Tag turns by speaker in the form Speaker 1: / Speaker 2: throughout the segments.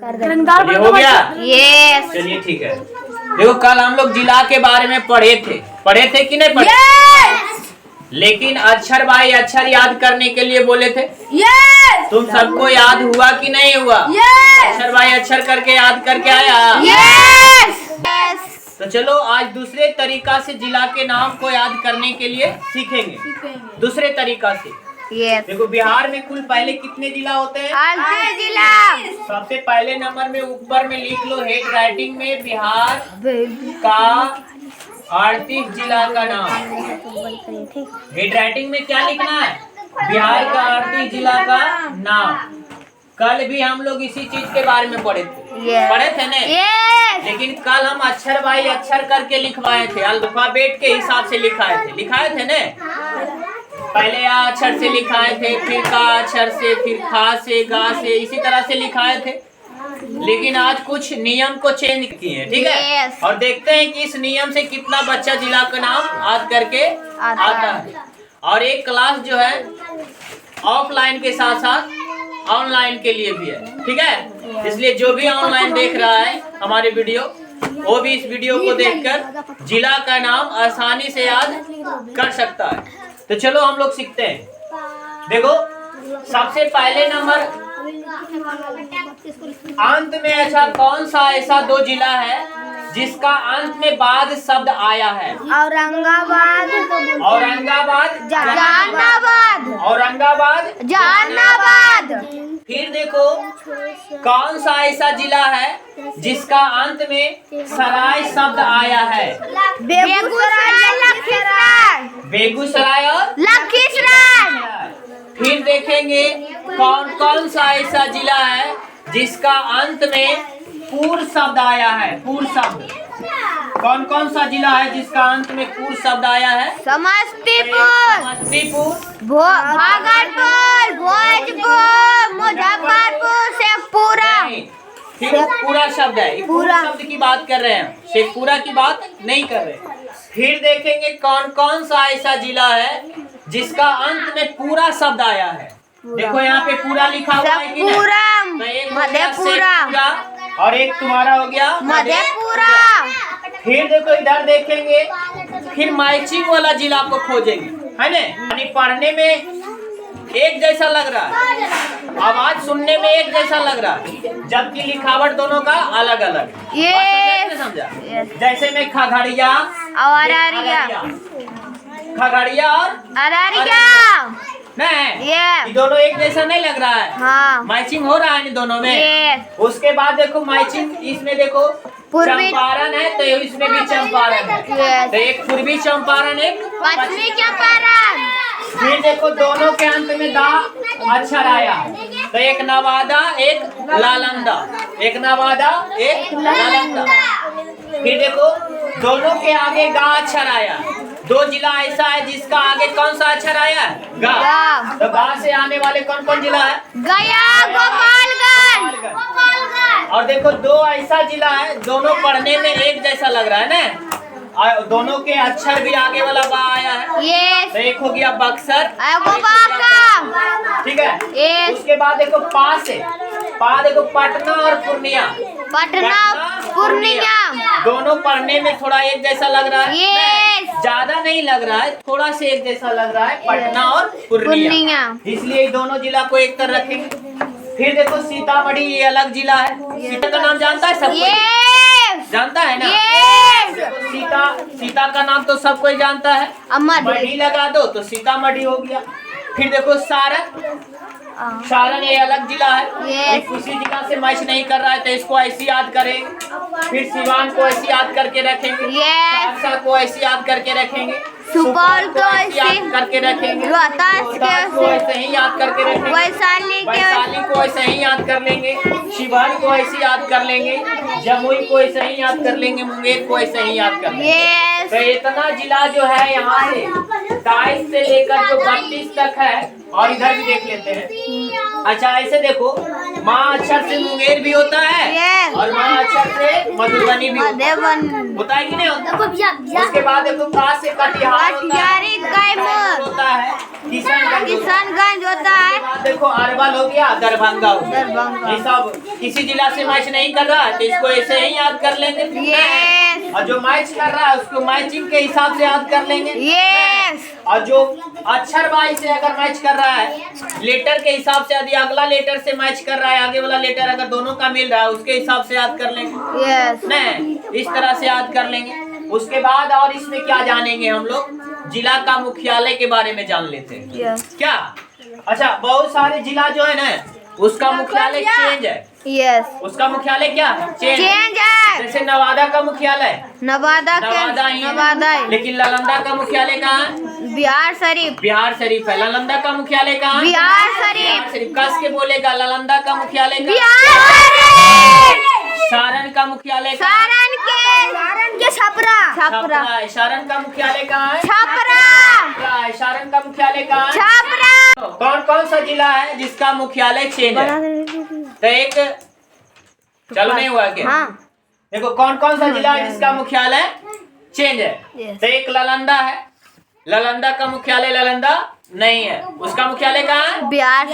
Speaker 1: हो गया।
Speaker 2: यस।
Speaker 1: चलिए ठीक है। देखो कल हम लोग जिला के बारे में पढ़े थे कि नहीं पढ़े? लेकिन अक्षर भाई अक्षर याद करने के लिए बोले थे। तुम सबको याद हुआ कि नहीं हुआ? अक्षर भाई अक्षर करके याद करके आया। तो चलो आज दूसरे तरीका से जिला के नाम को याद करने के लिए सीखेंगे। दूसरे तरीका से। देखो बिहार में कुल पहले कितने जिला होते हैं?
Speaker 2: 38 जिला।
Speaker 1: सबसे पहले नंबर में ऊपर में लिख लो हेड राइटिंग में बिहार का 38 जिला का नाम। हेड राइटिंग में क्या लिखना है? बिहार का 38 जिला का नाम। कल भी हम लोग इसी चीज के बारे में पढ़े थे ना? लेकिन कल हम अक्षर भाई अक्षर करके लिखवाए थे, अल्फाबेट के हिसाब से लिखाए थे ना? पहले आ अक्षर से लिखाए थे, फिर का अक्षर से, फिर खा से, गा से, इसी तरह से लिखाए थे। लेकिन आज कुछ नियम को चेंज किए, ठीक है? और देखते हैं कि इस नियम से कितना बच्चा जिला का नाम याद करके आता है। और एक क्लास जो है ऑफलाइन के साथ साथ ऑनलाइन के लिए भी है, ठीक है? इसलिए जो भी ऑनलाइन देख रहा है हमारे वीडियो, वो भी इस वीडियो को देखकर जिला का नाम आसानी से याद कर सकता है। तो चलो हम लोग सीखते हैं। देखो सबसे पहले नंबर अंत में ऐसा कौन सा ऐसा 2 जिला है जिसका अंत में बाद शब्द आया है?
Speaker 2: औरंगाबाद, जहानाबाद।
Speaker 1: फिर देखो कौन सा ऐसा जिला है जिसका अंत में सराय शब्द आया है? बेगूसराय और
Speaker 2: लखीसराय।
Speaker 1: फिर देखेंगे कौन कौन सा ऐसा जिला है जिसका अंत में पूर्ण शब्द आया है? पूर्ण शब्द कौन कौन सा जिला है जिसका अंत में पूर्ण शब्द आया है?
Speaker 2: समस्तीपुर, भागलपुर, भोजपुर, मुजफ्फरपुर, शेखपुरा।
Speaker 1: ठीक है, पूरा शब्द है। पूरा शब्द की बात कर रहे हैं, शेखपुरा की बात नहीं कर रहे। फिर देखेंगे कौन कौन सा ऐसा जिला है जिसका अंत में पूरा शब्द आया है। देखो यहाँ पे पूरा लिखा हुआ है कि नहीं? तो एक मधेपुरा और एक तुम्हारा हो गया
Speaker 2: मधेपुरा।
Speaker 1: फिर देखो इधर देखेंगे, फिर मैचिंग वाला जिला को खोजेंगे, है ना? यानी पढ़ने में एक जैसा लग रहा है, आवाज सुनने में एक जैसा लग रहा है, जबकि लिखावट दोनों का अलग अलग। समझा? जैसे में खगड़िया और खगड़िया और
Speaker 2: अररिया
Speaker 1: नहीं, ये दोनों एक जैसा नहीं लग रहा है।
Speaker 2: हाँ।
Speaker 1: मैचिंग हो रहा है इन दोनों में। उसके बाद देखो मैचिंग, इसमें देखो चंपारण है तो इसमें भी चंपारण है। तो एक पूर्वी चंपारण, एक
Speaker 2: पश्चिमी चंपारण।
Speaker 1: फिर देखो दोनों के अंत में दा अक्षर आया, तो एक नवादा एक नालंदा, एक नवादा एक नालंदा। फिर देखो दोनों के आगे गा अक्षर आया। 2 जिला ऐसा है जिसका आगे कौन सा अक्षर आया है? गा। तो गा से आने वाले कौन कौन जिला है?
Speaker 2: गया, गोपालगंज।
Speaker 1: और देखो 2 ऐसा जिला है, दोनों पढ़ने में एक जैसा लग रहा है ना? और दोनों के अक्षर भी आगे वाला बा आया है। तो एक हो गया बक्सर, ठीक है? उसके बाद देखो पा से, पा देखो पटना और पूर्णिया। दोनों पढ़ने में थोड़ा एक जैसा लग रहा है, ज्यादा नहीं लग रहा है, थोड़ा से एक जैसा लग रहा है, पटना और पूर्णिया। इसलिए दोनों जिला को एक तरह रखेंगे। फिर देखो सीतामढ़ी, ये अलग जिला है। सीता का नाम जानता है सब कोई? जानता है ना? सीता का नाम तो सब कोई जानता है। मढ़ी लगा दो तो सीतामढ़ी हो गया। फिर देखो सारण ये अलग जिला है, उसी जिला से मैच नहीं कर रहा है तो इसको ऐसे याद करेंगे। फिर सिवान को ऐसे याद करके रखेंगे, सहरसा को ऐसे याद करके रखेंगे,
Speaker 2: सुपौल को ऐसे
Speaker 1: याद करके रखेंगे,
Speaker 2: रोहतास
Speaker 1: को ऐसे ही याद करके रखेंगे, वैशाली को ऐसे ही याद कर लेंगे, शिवहर को ऐसे याद कर लेंगे, जमुई को ऐसे ही याद कर लेंगे, मुंगेर को ऐसे ही याद कर लेंगे। तो इतना जिला जो है यहाँ से 22 से लेकर जो 32 तक है। और इधर भी देख लेते हैं। अच्छा ऐसे देखो, माँ अक्षर से मुंगेर भी होता है और माँ अक्षर से मधुबनी भी होता है कि नहीं होता? उसके बाद देखो का से कटिहार होता है, कैमूर होता है, किशनगंज होता है। बाद देखो अरवल हो गया, दरभंगा हो गया। ये सब किसी जिला से मैच नहीं कर रहा है तो इसको ऐसे ही याद कर लेंगे। और जो मैच कर रहा है उसको मैचिंग के हिसाब से याद कर लेंगे। और जो अक्षर वाइज से अगर मैच कर रहा है, लेटर के हिसाब से, यदि अगला लेटर से मैच कर रहा है, आगे वाला लेटर अगर दोनों का मिल रहा है उसके हिसाब से याद कर लेंगे। नहीं, इस तरह से याद कर लेंगे। उसके बाद और इसमें क्या जानेंगे हम लोग, जिला का मुख्यालय के बारे में जान लेते हैं। क्या? अच्छा, बहुत सारे जिला जो है ना उसका मुख्यालय चेंज है। उसका मुख्यालय क्या है? चेंज है। जैसे नवादा का मुख्यालय नवादा है, लेकिन नालंदा का मुख्यालय कहाँ है? बिहार शरीफ है। नालंदा का मुख्यालय कहाँ है? बिहार शरीफ। कस के बोलेगा, नालंदा का मुख्यालय सारण का मुख्यालय सारण के छपरा है। सारण का मुख्यालय कहाँ है? छपरा। सारण का मुख्यालय कहाँ है? छपरा। कौन कौन सा जिला है जिसका मुख्यालय चेंज है? तो एक, चलो नहीं हुआ क्या? देखो कौन कौन सा जिला है जिसका मुख्यालय चेंज है? तो एक नालंदा है। नालंदा का मुख्यालय नालंदा नहीं है, उसका मुख्यालय कहाँ है? बिहार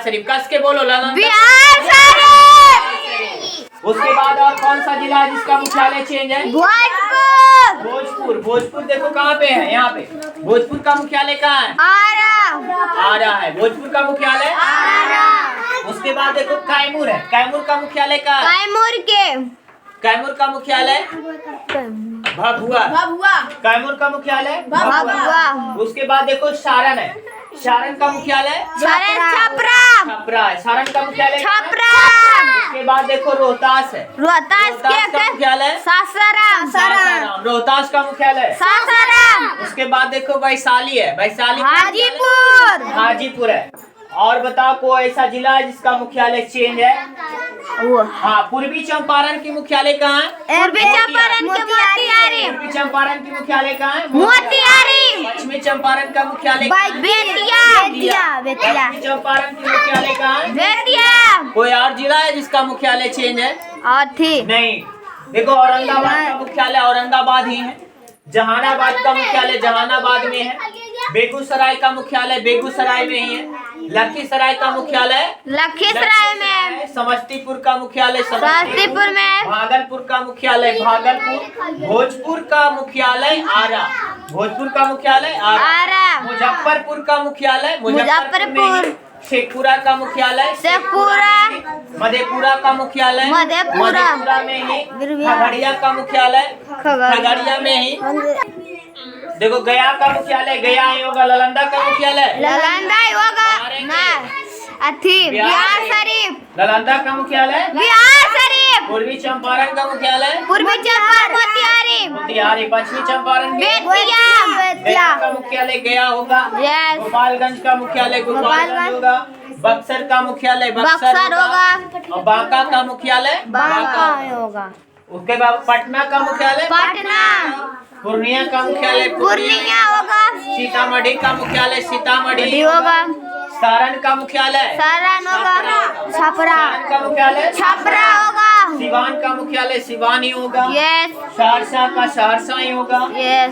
Speaker 1: शरीफ। कस के बोलो, नालंदा। उसके बाद और कौन सा जिला है जिसका मुख्यालय चेंज है? भोजपुर देखो कहाँ पे है, यहाँ पे। भोजपुर का मुख्यालय कहाँ है? आरा है। भोजपुर का मुख्यालय उसके बाद देखो कैमूर है। कैमूर का मुख्यालय कहाँ है? कैमूर का मुख्यालय भभुआ। कैमूर का मुख्यालय भभुआ। उसके बाद देखो सारण है। सारण का मुख्यालय छपरा है। सारण का मुख्यालय छपरा। उसके बाद देखो रोहतास है। रोहतास का मुख्यालय सासाराम। रोहतास का मुख्यालय सासाराम। उसके बाद देखो वैशाली है। वैशाली हाजीपुर है। और बताओ कोई ऐसा जिला है जिसका मुख्यालय चेंज है? हाँ, पूर्वी चंपारण की मुख्यालय कहाँ है? पूर्वी चंपारण की मुख्यालय कहाँ है? मोतिहारी। पश्चिमी चंपारण का मुख्यालय पश्चिमी चंपारण की मुख्यालय कहाँ है? कोई और जिला है जिसका मुख्यालय चेंज है? नहीं। देखो औरंगाबाद का मुख्यालय औरंगाबाद ही है। जहानाबाद का मुख्यालय जहानाबाद में है। बेगूसराय का मुख्यालय बेगूसराय में ही है। लखीसराय का मुख्यालय लखीसराय में। समस्तीपुर का मुख्यालय समस्तीपुर में। भागलपुर का मुख्यालय भागलपुर। भोजपुर का मुख्यालय आरा। भोजपुर का मुख्यालय आरा। मुजफ्फरपुर का मुख्यालय मुजफ्फरपुर। शेखपुरा का मुख्यालय शेखपुरा। मधेपुरा का मुख्यालय मधेपुरा में ही। खगड़िया का मुख्यालय खगड़िया में ही। देखो गया का मुख्यालय गया ही होगा। नालंदा का मुख्यालय नालंदा ही होगा। बिहार शरीफ। नालंदा का मुख्यालय बिहार शरीफ। पूर्वी चंपारण का मुख्यालय पूर्वी चंपारण मोतिहारी। पश्चिमी चंपारण बेतिया का मुख्यालय गया होगा। गोपालगंज का मुख्यालय गोपालगंज होगा। बक्सर का मुख्यालय बक्सर होगा। और बांका का मुख्यालय बांका होगा। उसके बाद पटना का मुख्यालय पटना। पूर्णिया का मुख्यालय पूर्णिया होगा। सीतामढ़ी का मुख्यालय सीतामढ़ी होगा। सारण का मुख्यालय सारण होगा। छपरा का मुख्यालय छपरा होगा। सिवान का मुख्यालय सिवान ही होगा। सहरसा का सहरसा ही होगा।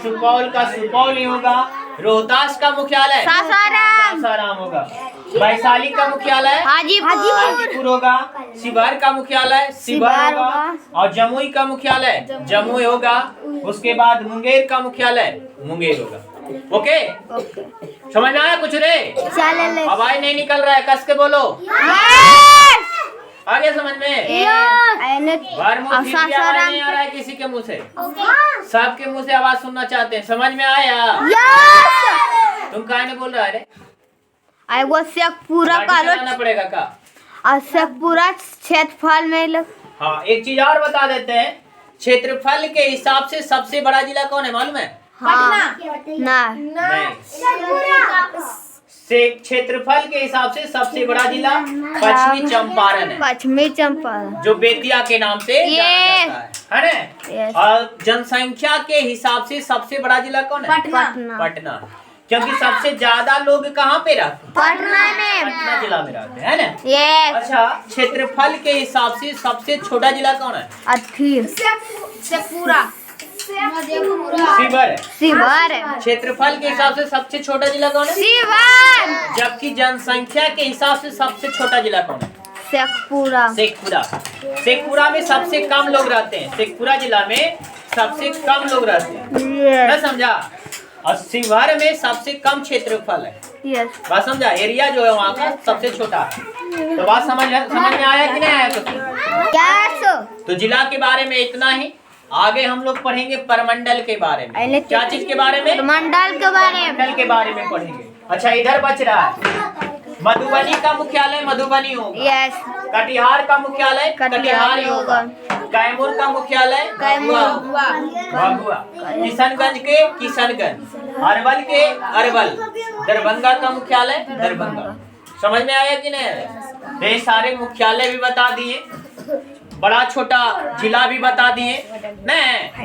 Speaker 1: सुपौल का सुपौल ही होगा। रोहतास का मुख्यालय सासाराम होगा। वैशाली का मुख्यालय हाजीपुर होगा। शिवहर का मुख्यालय शिवहर होगा। और जमुई का मुख्यालय जमुई होगा। उसके बाद मुंगेर का मुख्यालय मुंगेर होगा। ओके, समझ में आया कुछ रे? आवाज नहीं निकल रहा है, कस के बोलो। आगे समझ में? आवाज नहीं आ रहा है किसी के मुंह से? सबके मुंह से आवाज सुनना चाहते हैं। समझ में आया? तुम काहे नहीं बोल रहा है? शेखपुरा का पड़ेगा का?
Speaker 2: शेखपुरा क्षेत्रफल में।
Speaker 1: हाँ, एक चीज और बता देते हैं। क्षेत्रफल के हिसाब से सबसे बड़ा जिला कौन है मालूम है? नहीं। क्षेत्रफल के हिसाब से सबसे बड़ा जिला पश्चिमी चंपारण है। पश्चिमी चंपारण जो बेतिया के नाम से जाना जाता है ना? और जनसंख्या के हिसाब से सबसे बड़ा जिला कौन है? पटना। क्योंकि सबसे ज्यादा लोग कहाँ पे रहते हैं?
Speaker 2: पटना में।
Speaker 1: पटना जिला में रहते हैं ना।
Speaker 2: यस।
Speaker 1: अच्छा, क्षेत्रफल के हिसाब से सबसे छोटा जिला कौन है?
Speaker 2: शेखपुरा।
Speaker 1: शिवहर।
Speaker 2: शिवहर।
Speaker 1: क्षेत्रफल के हिसाब से सबसे छोटा जिला कौन है?
Speaker 2: शिवहर।
Speaker 1: जबकि जनसंख्या के हिसाब से सबसे छोटा जिला कौन है?
Speaker 2: शेखपुरा।
Speaker 1: शेखपुरा। शेखपुरा में सबसे कम लोग रहते हैं। शेखपुरा जिला में सबसे कम लोग रहते हैं, ना समझा? और शिवहर में सबसे कम क्षेत्रफल है।
Speaker 2: यस।
Speaker 1: बात समझा? एरिया जो है वहाँ का सबसे छोटा है। तो बात समझ में आया कि नहीं आया?
Speaker 2: यस।
Speaker 1: तो जिला के बारे में इतना ही। आगे हम लोग पढ़ेंगे परमंडल के बारे में। क्या चीज के बारे में?
Speaker 2: मंडल के बारे में।
Speaker 1: मंडल के बारे में पढ़ेंगे। अच्छा, इधर बच रहा है मधुबनी का मुख्यालय मधुबनी होगा।
Speaker 2: यस।
Speaker 1: कटिहार का मुख्यालय कटिहार ही होगा। कैमूर का मुख्यालय
Speaker 2: कैमूर।
Speaker 1: भभुआ। किशनगंज के किशनगंज। अरवल के अरवल। दरभंगा का मुख्यालय दरभंगा। समझ में आया कि नहीं? ये सारे मुख्यालय भी बता दिए, बड़ा छोटा जिला भी बता दिए न।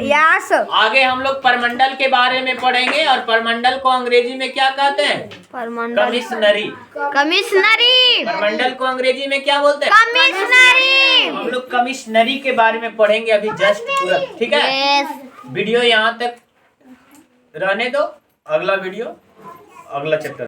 Speaker 2: यस।
Speaker 1: आगे हम लोग परमंडल के बारे में पढ़ेंगे। और परमंडल को अंग्रेजी में क्या कहते हैं?
Speaker 2: परमंडल।
Speaker 1: कमिश्नरी।
Speaker 2: कमिश्नरी।
Speaker 1: परमंडल को अंग्रेजी में क्या बोलते हैं?
Speaker 2: कमिश्नरी।
Speaker 1: हम लोग कमिश्नरी के बारे में पढ़ेंगे अभी जस्ट तुरंत, ठीक है?
Speaker 2: यस।
Speaker 1: वीडियो यहाँ तक रहने दो, अगला वीडियो अगला चैप्टर।